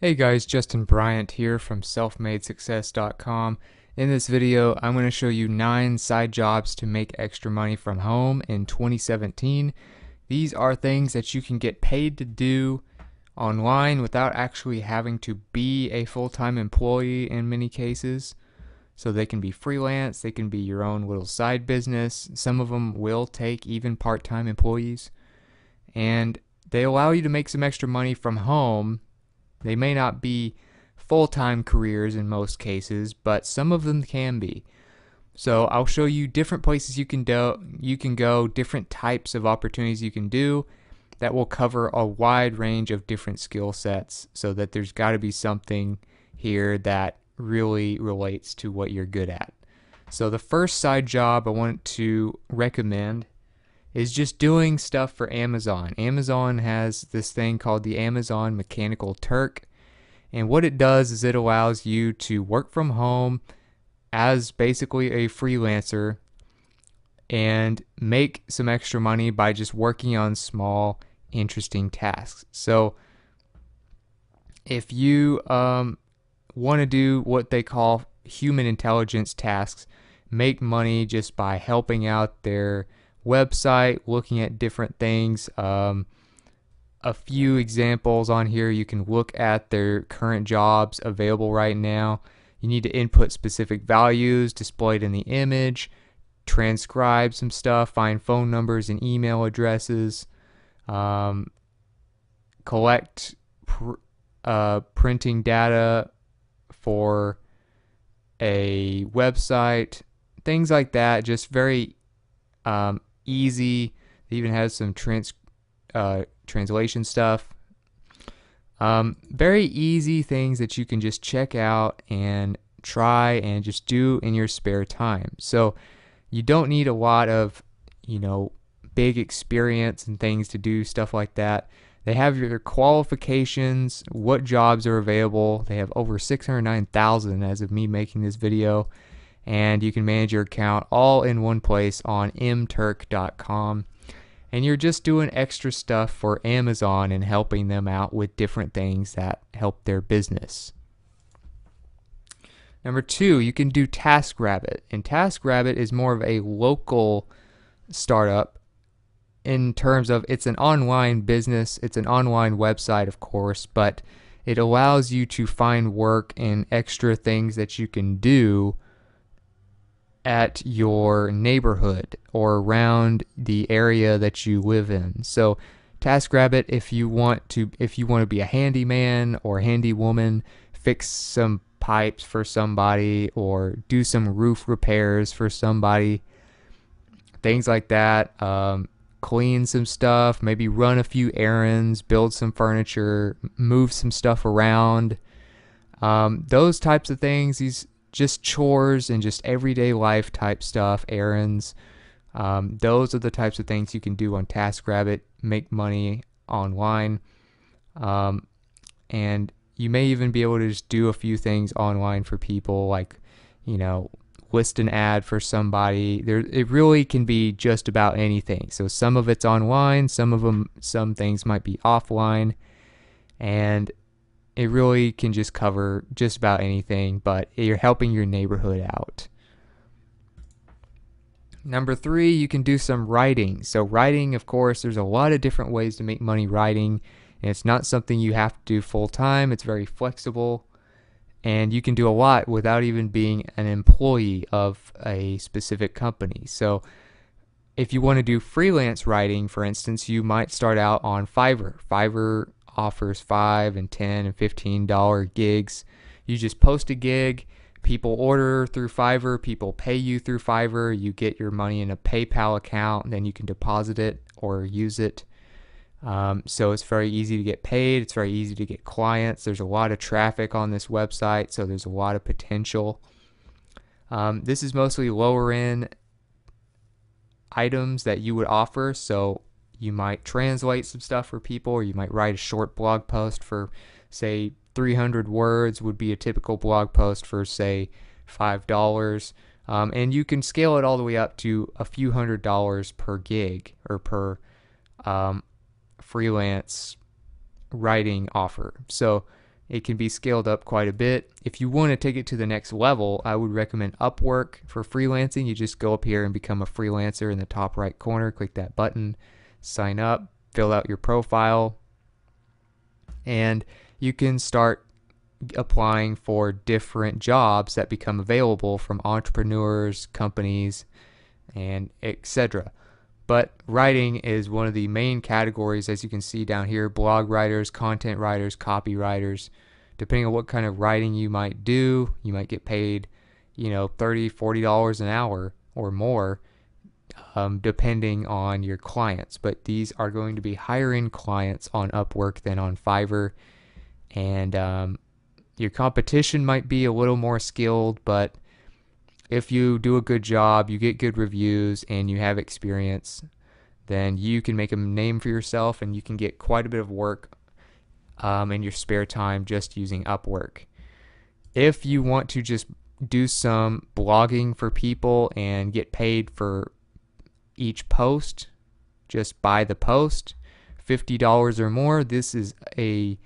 Hey guys, Justin Bryant here from selfmadesuccess.com. In this video, I'm going to show you 9 side jobs to make extra money from home in 2017. These are things that you can get paid to do online without actually having to be a full-time employee in many cases. So they can be freelance, they can be your own little side business. Some of them will take even part-time employees. And they allow you to make some extra money from home. They may not be full-time careers in most cases, but some of them can be. So I'll show you different places you can go, different types of opportunities you can do that will cover a wide range of different skill sets, so that there's got to be something here that really relates to what you're good at. So the first side job I want to recommend is just doing stuff for Amazon. Amazon has this thing called the Amazon Mechanical Turk, and what it does is it allows you to work from home as basically a freelancer and make some extra money by just working on small, interesting tasks. So if you want to do what they call human intelligence tasks, make money just by helping out their website, looking at different things. A few examples on here. You can look at their current jobs available right now. You need to input specific values displayed in the image, transcribe some stuff, find phone numbers and email addresses, collect printing data for a website, things like that. Just very easy. It even has some translation stuff. Very easy things that you can just check out and try and just do in your spare time. So you don't need a lot of, big experience and things to do stuff like that. They have your qualifications, what jobs are available. They have over 609,000 as of me making this video. And you can manage your account all in one place on mturk.com. And you're just doing extra stuff for Amazon and helping them out with different things that help their business. Number 2, you can do TaskRabbit. And TaskRabbit is more of a local startup in terms of it's an online business. It's an online website, of course, but it allows you to find work and extra things that you can do at your neighborhood or around the area that you live in. So TaskRabbit, if you want to be a handyman or handy woman, fix some pipes for somebody or do some roof repairs for somebody, things like that, clean some stuff, maybe run a few errands, build some furniture, move some stuff around, those types of things. These just chores and just everyday life type stuff, errands. Those are the types of things you can do on TaskRabbit, make money online. And you may even be able to just do a few things online for people, like, list an ad for somebody. It really can be just about anything. So some of it's online, some things might be offline, and it really can just cover just about anything, but you're helping your neighborhood out. Number 3, you can do some writing. So writing, of course, there's a lot of different ways to make money writing, and it's not something you have to do full time. It's very flexible, and you can do a lot without even being an employee of a specific company. So if you want to do freelance writing, for instance, you might start out on Fiverr. Fiverr offers $5 and $10 and $15 gigs. You just post a gig, people order through Fiverr, people pay you through Fiverr, you get your money in a PayPal account, and then you can deposit it or use it. So it's very easy to get paid. It's very easy to get clients. There's a lot of traffic on this website, so there's a lot of potential. This is mostly lower end items that you would offer. So you might translate some stuff for people, or you might write a short blog post for, say, 300 words would be a typical blog post for, say, $5. And you can scale it all the way up to a few $100s per gig or per freelance writing offer. So It can be scaled up quite a bit. If you want to take it to the next level, I would recommend Upwork for freelancing. You just go up here and become a freelancer in the top right corner, click that button, sign up, fill out your profile, and you can start applying for different jobs that become available from entrepreneurs, companies, and etc. But writing is one of the main categories, as you can see down here: blog writers, content writers, copywriters. Depending on what kind of writing you might do, you might get paid, $30, $40 an hour or more, depending on your clients. But these are going to be higher end clients on Upwork than on Fiverr. And your competition might be a little more skilled, but if you do a good job, you get good reviews, and you have experience, then you can make a name for yourself, and you can get quite a bit of work in your spare time just using Upwork. If you want to just do some blogging for people and get paid for each post, just by the post, $50 or more, this is a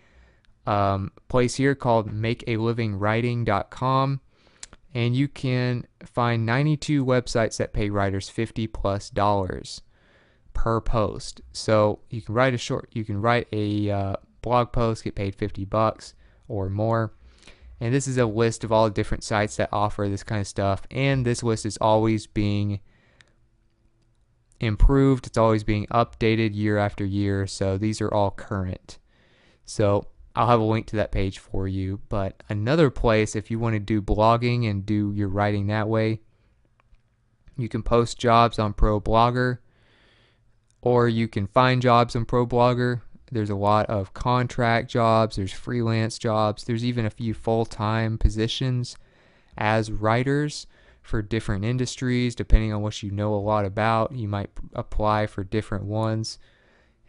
place here called makealivingwriting.com. And you can find 92 websites that pay writers $50+ per post. So you can write a blog post, get paid $50 or more. And this is a list of all the different sites that offer this kind of stuff. And this list is always being improved. It's always being updated year after year. So these are all current. So I'll have a link to that page for you. But another place, if you want to do blogging and do your writing that way, you can post jobs on ProBlogger, or you can find jobs on ProBlogger. There's a lot of contract jobs, there's freelance jobs, there's even a few full-time positions as writers for different industries. Depending on what you know a lot about, you might apply for different ones.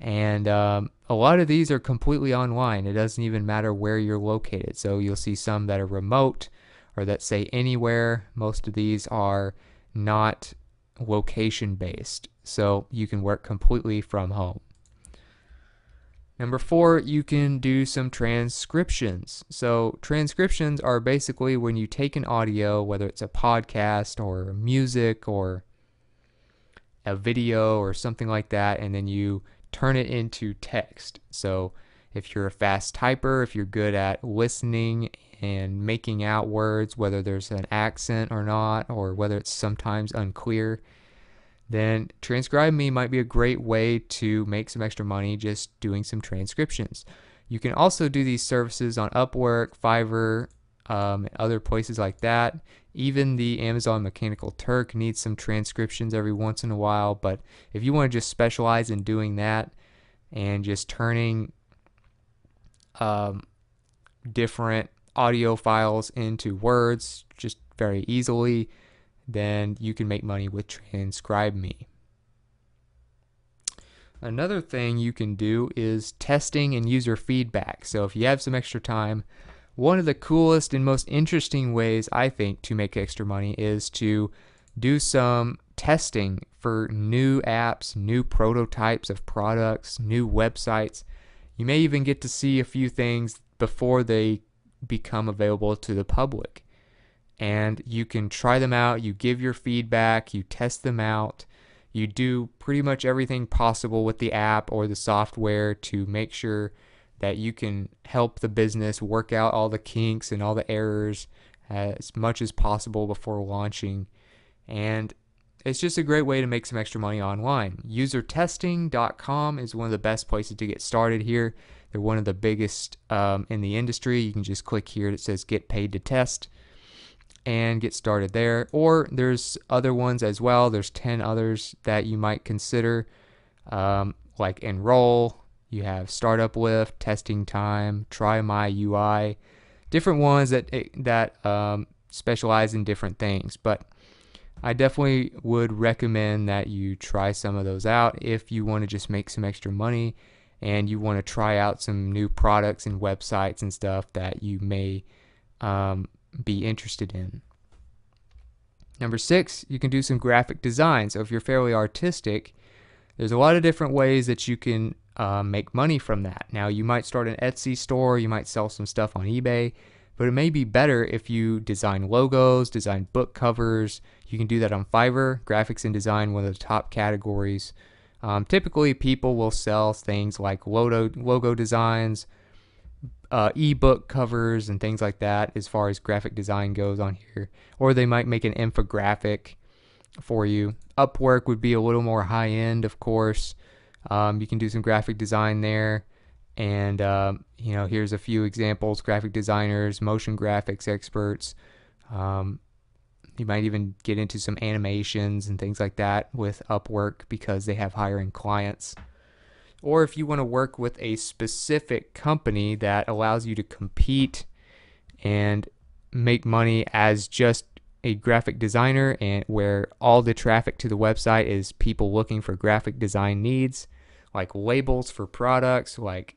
And a lot of these are completely online. It doesn't even matter where you're located. So you'll see some that are remote or that say anywhere. Most of these are not location based. So you can work completely from home. Number 4, you can do some transcriptions. So transcriptions are basically when you take an audio, whether it's a podcast or music or a video or something like that, and then you turn it into text. So if you're a fast typer, if you're good at listening and making out words, whether there's an accent or not, or whether it's sometimes unclear, then Transcribe Me might be a great way to make some extra money just doing some transcriptions. You can also do these services on Upwork, Fiverr, other places like that. Even the Amazon Mechanical Turk needs some transcriptions every once in a while. But if you want to just specialize in doing that and just turning different audio files into words just very easily, then you can make money with Transcribe Me. Another thing you can do is testing and user feedback. So if you have some extra time, one of the coolest and most interesting ways, I think, to make extra money is to do some testing for new apps, new prototypes of products, new websites. You may even get to see a few things before they become available to the public. And you can try them out, you give your feedback, you test them out, you do pretty much everything possible with the app or the software to make sure that you can help the business work out all the kinks and all the errors as much as possible before launching. And it's just a great way to make some extra money online. Usertesting.com is one of the best places to get started here. They're one of the biggest in the industry. You can just click here that says get paid to test and get started there. Or there's other ones as well. There's 10 others that you might consider, like Enroll. You have Startup Lift, Testing Time, Try My UI, different ones that specialize in different things. But I definitely would recommend that you try some of those out if you want to just make some extra money and you want to try out some new products and websites and stuff that you may be interested in. Number 6, you can do some graphic design. So if you're fairly artistic, There's a lot of different ways that you can make money from that. Now, you might start an Etsy store, you might sell some stuff on eBay, but it may be better if you design logos, design book covers. You can do that on Fiverr. Graphics and design, one of the top categories. Typically, people will sell things like logo designs, ebook covers, and things like that as far as graphic design goes on here. Or they might make an infographic for you. Upwork would be a little more high end, of course. You can do some graphic design there. And, here's a few examples: graphic designers, motion graphics experts. You might even get into some animations and things like that with Upwork because they have hiring clients. Or if you want to work with a specific company that allows you to compete and make money as just a graphic designer, and where all the traffic to the website is people looking for graphic design needs, like labels for products, like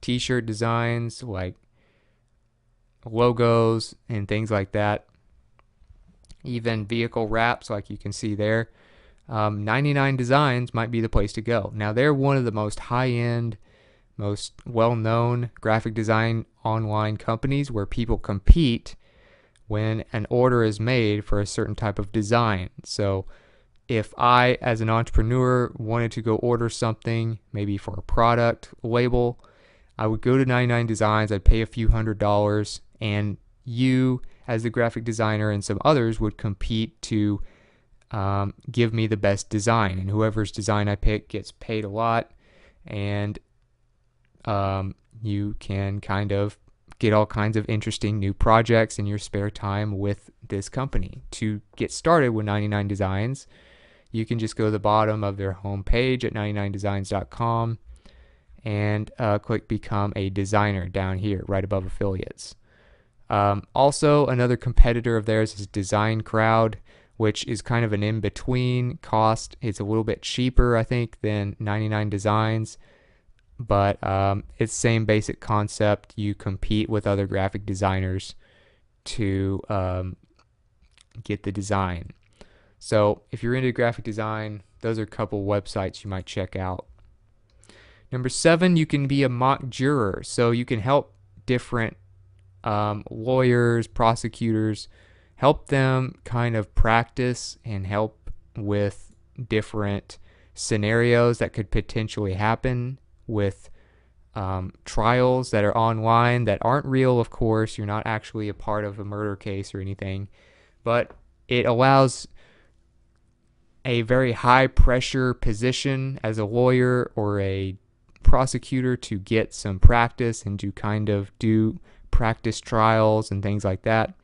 t-shirt designs, like logos and things like that, even vehicle wraps like you can see there. 99 Designs might be the place to go. Now, they're one of the most high-end, most well-known graphic design online companies where people compete when an order is made for a certain type of design. So if I, as an entrepreneur, wanted to go order something, maybe for a product label, I would go to 99 Designs, I'd pay a few $100s, and you, as the graphic designer, and some others would compete to give me the best design. And whoever's design I pick gets paid a lot, and you can kind of get all kinds of interesting new projects in your spare time with this company. To get started with 99 Designs, you can just go to the bottom of their homepage at 99designs.com and click Become a Designer down here, right above affiliates. Also, another competitor of theirs is Design Crowd, which is kind of an in-between cost. It's a little bit cheaper, I think, than 99 Designs, but it's the same basic concept. You compete with other graphic designers to get the design. So if you're into graphic design, those are a couple websites you might check out. Number 7, you can be a mock juror. So you can help different lawyers, prosecutors, help them kind of practice and help with different scenarios that could potentially happen with trials that are online that aren't real, of course. You're not actually a part of a murder case or anything, but it allows a very high pressure position as a lawyer or a prosecutor to get some practice and to kind of do practice trials and things like that.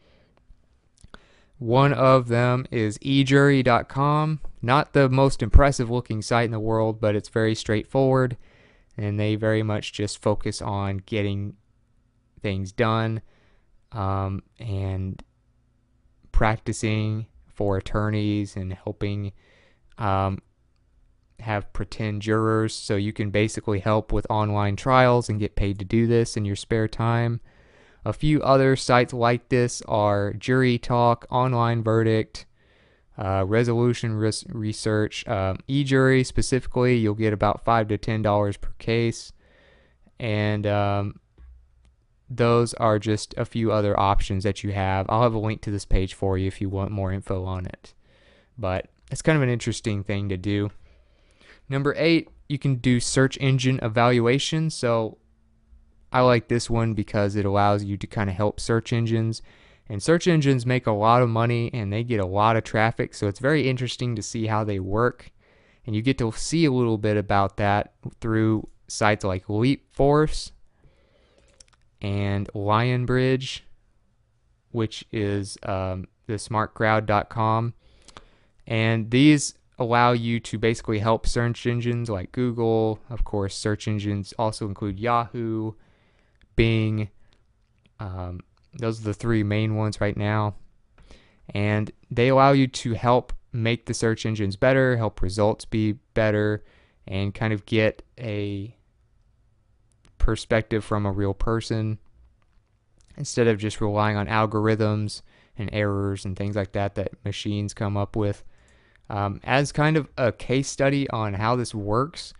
One of them is ejury.com. Not the most impressive looking site in the world, but it's very straightforward, and they very much just focus on getting things done and practicing for attorneys and helping have pretend jurors. So you can basically help with online trials and get paid to do this in your spare time. A few other sites like this are Jury Talk, Online Verdict, Resolution Research. eJury specifically, you'll get about $5 to $10 per case. And those are just a few other options that you have. I'll have a link to this page for you if you want more info on it. But it's kind of an interesting thing to do. Number 8, you can do search engine evaluation. So I like this one because it allows you to kind of help search engines. And search engines make a lot of money and they get a lot of traffic. So it's very interesting to see how they work. And you get to see a little bit about that through sites like LeapForce and Lionbridge, which is the smartcrowd.com. And these allow you to basically help search engines like Google. Of course, search engines also include Yahoo, Bing. Those are the 3 main ones right now. And they allow you to help make the search engines better, help results be better, and kind of get a perspective from a real person instead of just relying on algorithms and errors and things like that that machines come up with. As kind of a case study on how this works,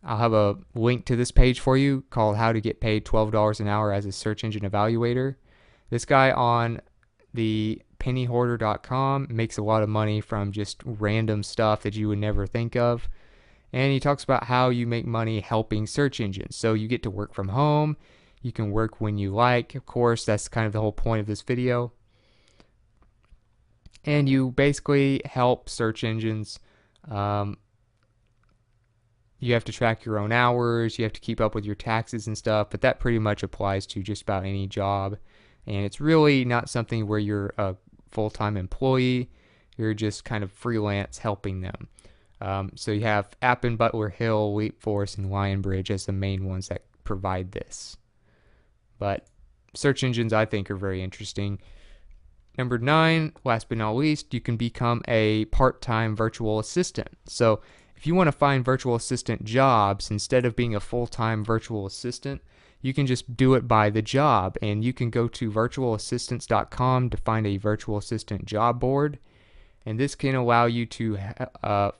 I'll have a link to this page for you called How to Get Paid $12 an Hour as a Search Engine Evaluator. This guy on the pennyhoarder.com makes a lot of money from just random stuff that you would never think of. And he talks about how you make money helping search engines. So you get to work from home. You can work when you like. Of course, that's kind of the whole point of this video. And you basically help search engines. You have to track your own hours. You have to keep up with your taxes and stuff. But that pretty much applies to just about any job. And it's really not something where you're a full-time employee. You're just kind of freelance helping them. So you have Appen, Butler Hill, Leapforce, and Lionbridge as the main ones that provide this. But search engines, I think, are very interesting. Number 9, last but not least, you can become a part-time virtual assistant. So if you want to find virtual assistant jobs, instead of being a full-time virtual assistant, you can just do it by the job. And you can go to virtualassistants.com to find a virtual assistant job board. And this can allow you to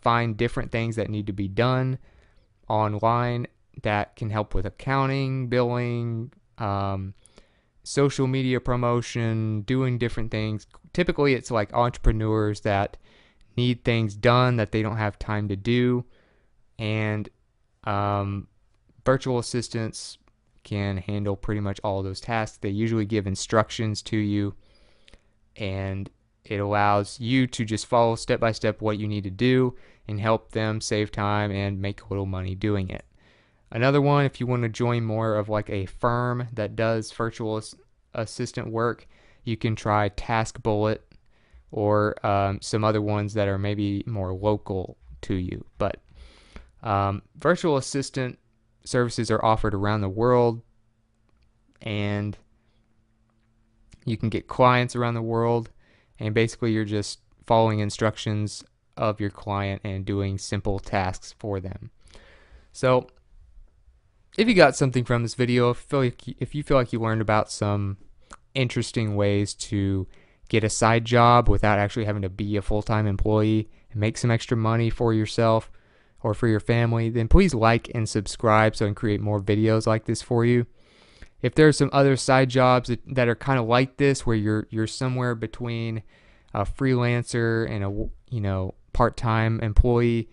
find different things that need to be done online that can help with accounting, billing, social media promotion, doing different things. Typically, it's like entrepreneurs that need things done that they don't have time to do. And virtual assistants can handle pretty much all of those tasks. They usually give instructions to you, and it allows you to just follow step by step what you need to do and help them save time and make a little money doing it. Another one, if you want to join more of like a firm that does virtual assistant work, you can try Task Bullet or some other ones that are maybe more local to you. But virtual assistant services are offered around the world, and you can get clients around the world. And basically, you're just following instructions of your client and doing simple tasks for them. So if you got something from this video, if you feel like you learned about some interesting ways to get a side job without actually having to be a full-time employee and make some extra money for yourself or for your family, then please like and subscribe so I can create more videos like this for you. If there's some other side jobs that are kind of like this, where you're somewhere between a freelancer and a part-time employee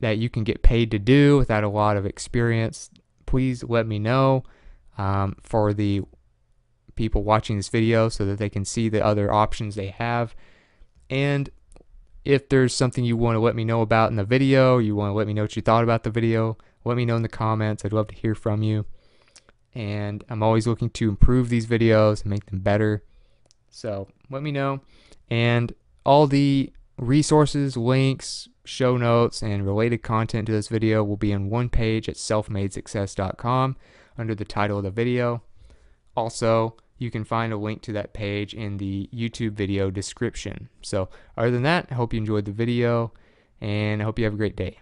that you can get paid to do without a lot of experience, please let me know for the people watching this video so that they can see the other options they have. And if there's something you want to let me know about in the video, you want to let me know what you thought about the video, let me know in the comments. I'd love to hear from you. And I'm always looking to improve these videos and make them better. So let me know. And all the resources, links, show notes, and related content to this video will be on one page at selfmadesuccess.com under the title of the video. Also, you can find a link to that page in the YouTube video description. So other than that, I hope you enjoyed the video, and I hope you have a great day.